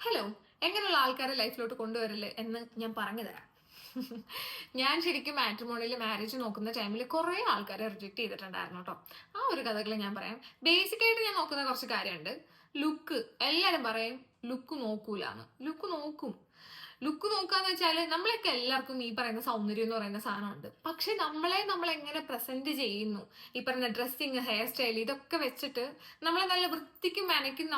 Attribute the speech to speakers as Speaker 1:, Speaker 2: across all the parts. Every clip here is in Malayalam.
Speaker 1: ഹലോ, എങ്ങനെയുള്ള ആൾക്കാരെ ലൈഫിലോട്ട് കൊണ്ടുവരില്ലേ എന്ന് ഞാൻ പറഞ്ഞു തരാം. ഞാൻ ശരിക്കും മാട്രിമോണിയിൽ മാരേജ് നോക്കുന്ന ടൈമിൽ കുറെ ആൾക്കാരെ റിജക്ട് ചെയ്തിട്ടുണ്ടായിരുന്നു കേട്ടോ. ആ ഒരു കഥകൾ ഞാൻ പറയാം. ബേസിക് ആയിട്ട് ഞാൻ നോക്കുന്ന കുറച്ച് കാര്യമുണ്ട്. ലുക്ക്, എല്ലാരും പറയും ലുക്ക് നോക്കൂലാന്ന്. ലുക്ക് നോക്കും. ലുക്ക് നോക്കാന്ന് വെച്ചാല് നമ്മളൊക്കെ എല്ലാവർക്കും ഈ പറയുന്ന സൗന്ദര്യം എന്ന് പറയുന്ന സാധനമുണ്ട്. പക്ഷെ നമ്മൾ എങ്ങനെ പ്രസന്റ് ചെയ്യുന്നു, ഈ പറയുന്ന ഡ്രസ്സിങ്, ഹെയർ സ്റ്റൈൽ, ഇതൊക്കെ വെച്ചിട്ട് നമ്മളെ നല്ല വൃത്തിക്കും മെനക്കും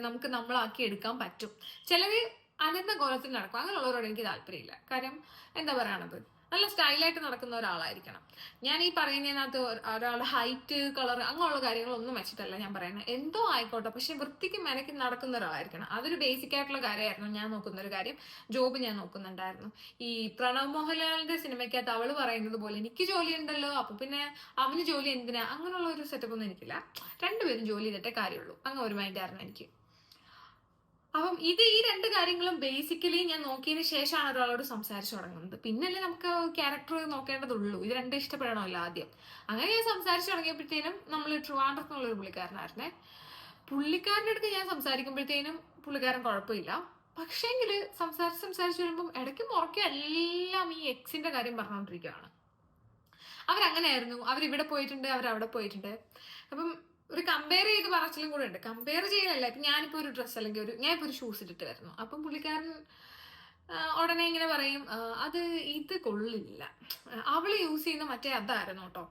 Speaker 1: നമുക്ക് നമ്മളാക്കി എടുക്കാൻ പറ്റും. ചിലര് അനന്ത കോലത്തിൽ നടക്കും. അങ്ങനെയുള്ളവരോട് എനിക്ക് താല്പര്യമില്ല. കാര്യം എന്താ പറയണത്, നല്ല സ്റ്റൈലായിട്ട് നടക്കുന്ന ഒരാളായിരിക്കണം. ഞാൻ ഈ പറയുന്നതിനകത്ത് ഒരാളുടെ ഹൈറ്റ്, കളർ, അങ്ങനെയുള്ള കാര്യങ്ങളൊന്നും വെച്ചിട്ടല്ല ഞാൻ പറയുന്നത്. എന്തോ ആയിക്കോട്ടെ, പക്ഷെ വൃത്തിക്ക് മെനക്ക് നടക്കുന്ന ഒരാളായിരിക്കണം. അതൊരു ബേസിക് ആയിട്ടുള്ള കാര്യമായിരുന്നു ഞാൻ നോക്കുന്ന ഒരു കാര്യം. ജോബ് ഞാൻ നോക്കുന്നുണ്ടായിരുന്നു. ഈ പ്രണവ് മോഹൻലാലിന്റെ സിനിമയ്ക്കകത്ത് അവള് പറയുന്നത് പോലെ എനിക്ക് ജോലി ഉണ്ടല്ലോ, അപ്പൊ പിന്നെ അവന് ജോലി എന്തിനാ, അങ്ങനെയുള്ള ഒരു സെറ്റപ്പ് ഒന്നും എനിക്കില്ല. രണ്ടുപേരും ജോലി ചെയ്തിട്ടേ കാര്യമുള്ളൂ, അങ്ങനെ ഒരു മൈൻഡായിരുന്നു എനിക്ക്. അപ്പം ഈ രണ്ട് കാര്യങ്ങളും ബേസിക്കലി ഞാൻ നോക്കിയതിന് ശേഷമാണ് ഒരാളോട് സംസാരിച്ചു തുടങ്ങുന്നത്. പിന്നല്ലേ നമുക്ക് ക്യാരക്ടർ നോക്കേണ്ടതുള്ളൂ. ഇത് രണ്ടും ഇഷ്ടപ്പെടണമല്ലോ ആദ്യം. അങ്ങനെ ഞാൻ സംസാരിച്ചു തുടങ്ങിയപ്പോഴത്തേനും നമ്മൾ ട്രിവാൻഡ്രത്തുള്ള ഒരു പുള്ളിക്കാരനായിരുന്നേ. പുള്ളിക്കാരൻ്റെ അടുത്ത് ഞാൻ സംസാരിക്കുമ്പോഴത്തേനും പുള്ളിക്കാരൻ കുഴപ്പമില്ല. പക്ഷേങ്കില് സംസാരിച്ച് വരുമ്പം ഇടയ്ക്ക് മുറയ്ക്കും എല്ലാം ഈ എക്സിന്റെ കാര്യം പറഞ്ഞുകൊണ്ടിരിക്കുകയാണ്. അവരങ്ങനെയായിരുന്നു, അവരിവിടെ പോയിട്ടുണ്ട്, അവരവിടെ പോയിട്ടുണ്ട്. അപ്പം ഒരു കമ്പയർ ചെയ്ത് പറച്ചിലും കൂടെ ഉണ്ട്. കമ്പയർ ചെയ്യാനല്ല, ഇപ്പൊ ഞാനിപ്പോ ഒരു ഡ്രസ്സ് അല്ലെങ്കിൽ ഞാനിപ്പോ ഒരു ഷൂസ് ഇട്ടിട്ട് വരുന്നു. അപ്പം പുള്ളിക്കാരൻ ഉടനെ ഇങ്ങനെ പറയും, അത് ഇത് കൊള്ളില്ല, അവള് യൂസ് ചെയ്യുന്ന മറ്റേ അതായിരുന്നു കേട്ടോ.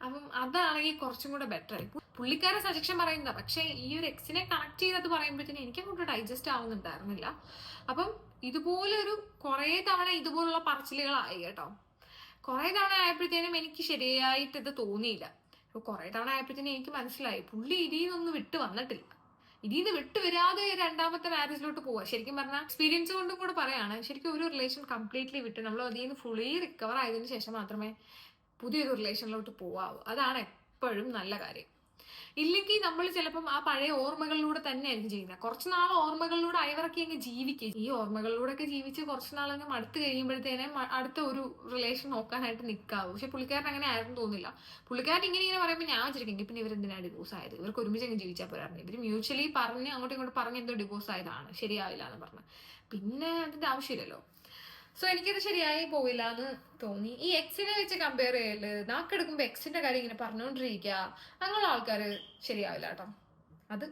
Speaker 1: അപ്പം അതാണെങ്കിൽ കുറച്ചും കൂടെ ബെറ്റർ ആയി. പുള്ളിക്കാരെ സജഷൻ പറയുന്നതാ. പക്ഷെ ഈ ഒരു എക്സിനെ കണക്ട് ചെയ്തത് പറയുമ്പോഴത്തേനും എനിക്കങ്ങോട്ട് ഡൈജസ്റ്റ് ആവുന്നുണ്ടായിരുന്നില്ല. അപ്പം ഇതുപോലെ ഒരു കുറെ തവണ ഇതുപോലുള്ള പറച്ചിലുകളായി കേട്ടോ. കുറെ തവണ ആയപ്പോഴത്തേനും എനിക്ക് ശരിയായിട്ട് ഇത് തോന്നിയില്ല. അപ്പൊ കുറെ തവണ ആയപ്പോഴത്തേനും എനിക്ക് മനസ്സിലായി പുള്ളി ഇതിന്നൊന്നും വിട്ടു വന്നിട്ടില്ല. ഇതിന്ന് വിട്ടു വരാതെ രണ്ടാമത്തെ മാരേജിലോട്ട് പോവാ. ശരിക്കും പറഞ്ഞാൽ എക്സ്പീരിയൻസ് കൊണ്ടും കൂടെ പറയാണ്, ശരിക്കും ഒരു റിലേഷൻ കംപ്ലീറ്റ്ലി വിട്ട് നമ്മൾ അതിൽ നിന്ന് ഫുള്ളി റിക്കവർ ആയതിനു ശേഷം മാത്രമേ പുതിയൊരു റിലേഷനിലോട്ട് പോവാവൂ. അതാണ് എപ്പോഴും നല്ല കാര്യം. ഇല്ലെങ്കിൽ നമ്മൾ ചിലപ്പം ആ പഴയ ഓർമ്മകളിലൂടെ തന്നെ ആയിരിക്കും ചെയ്യുന്നത്. കുറച്ച് നാൾ ഓർമ്മകളിലൂടെ അയവിറക്കി അങ്ങ് ജീവിക്കുക. ഈ ഓർമ്മകളിലൂടെ ഒക്കെ ജീവിച്ച് കുറച്ച് നാളങ്ങ് മടുത്ത് കഴിയുമ്പോഴത്തേനും അടുത്ത ഒരു റിലേഷൻ നോക്കാനായിട്ട് നിൽക്കാവും. പക്ഷെ പുള്ളിക്കാരൻ അങ്ങനെ ആയിരുന്നു തോന്നില്ല. പുള്ളിക്കാരൻ ഇങ്ങനെ പറയുമ്പോൾ ഞാൻ വിചാരിക്കും, പിന്നെ ഇവരെന്തിനാണ് ഡിവോഴ്സ് ആയത്, ഇവർക്ക് ഒരുമിച്ച് അങ്ങ് ജീവിച്ചാൽ പോരായിരുന്നു. ഇവർ മ്യൂച്വലി പറഞ്ഞ് അങ്ങോട്ടും ഇങ്ങോട്ട് പറഞ്ഞ് എന്തോ ഡിവോഴ്സ് ആയതാണ്, ശരിയാവില്ല എന്ന് പറഞ്ഞ്. പിന്നെ അതിന്റെ ആവശ്യമില്ലല്ലോ. സോ എനിക്കത് ശരിയായി പോവില്ല എന്ന് തോന്നി. ഈ എക്സിനെ വെച്ച് കമ്പയർ ചെയ്യല്, നാക്കെടുക്കുമ്പോ എക്സിന്റെ കാര്യം ഇങ്ങനെ പറഞ്ഞുകൊണ്ടിരിക്കുക, അങ്ങനെയുള്ള ആൾക്കാര് ശരിയാവില്ല കേട്ടോ. അത്